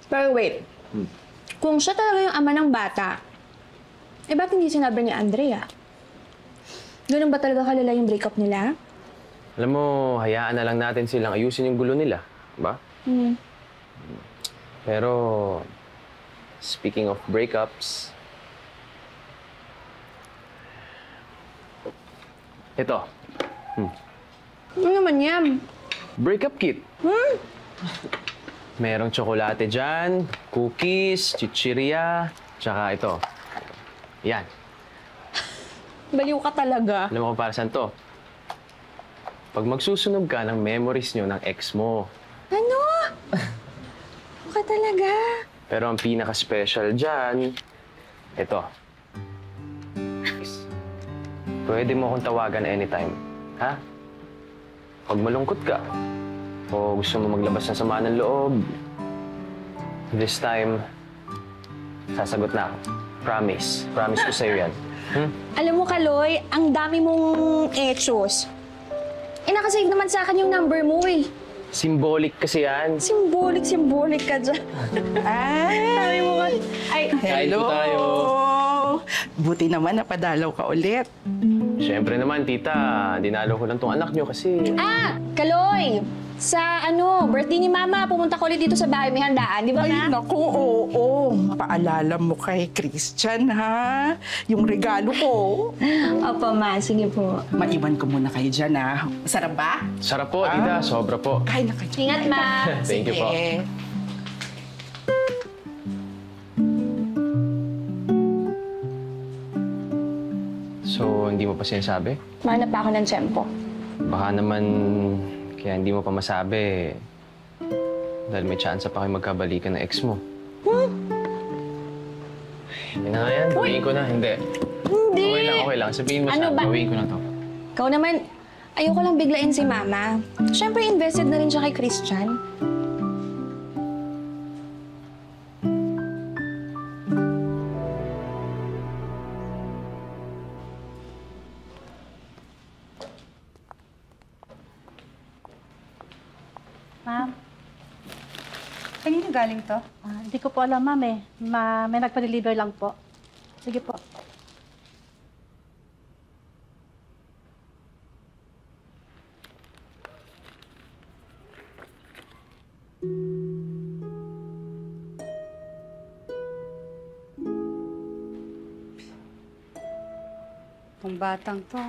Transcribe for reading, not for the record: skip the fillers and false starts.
Pero wait, kung siya talaga yung ama ng bata, eh ba't hindi sinabi ni Andrea? Ganun ba talaga kalala yung breakup nila? Alam mo, hayaan na lang natin silang ayusin yung gulo nila. Ba? Pero, speaking of breakups, ito, Ano naman yan? breakup kit. Merong tsokolate dyan, cookies, chichirya, tsaka ito. Yan. Baliw ka talaga. Alam mo kung para saan to? Pag magsusunog ka ng memories nyo ng ex mo. Ano? Ka talaga? Pero ang pinaka-special dyan, ito. Pwede mo akong tawagan anytime. Ha? Pag malungkot ka, o gusto mo maglabas ng sama ng loob, this time, sasagot na ako. Promise. Promise ko sa'yo yan. Alam mo, Kaloy, ang dami mong etos. Eh, nakasave naman sa akin yung number mo eh. Symbolic kasi yan. Symbolic ka dyan. Sabi mo ka. Ay, Kain po tayo. Buti naman napadalaw ka ulit. Siyempre naman, tita, dinalo ko lang tong anak nyo kasi... Kaloy! Sa birthday ni Mama, pumunta ko ulit dito sa bahay, may handaan, di ba Ay, na? naku, oo. Paalala mo kay Christian, ha? Yung regalo ko. Opo, Ma. Sige po. Maiwan ko muna kayo dyan, ha? Sarap ba? Sarap po, tita. Sobra po. Kain na kayo. Ingat, Ma. Thank you po. Eh, So, hindi mo pa sinasabi? Mahanap pa ako ng tsempo. Baka naman kaya hindi mo pa masabi dahil may tsansa pa kayo magkabalikan ng ex mo. Hindi na nga yan. Gawin ko na. Hindi. Hindi! Okay lang. Sabihin mo Ano siya. ba? Gawin ko na to. Ikaw naman, ayoko lang biglain si Mama. Siyempre, invested na rin siya kay Christian. Ma'am, Kanino galing to? hindi ko po alam, ma'am eh. May nagpa-deliver lang po. Sige po. Kung batang to,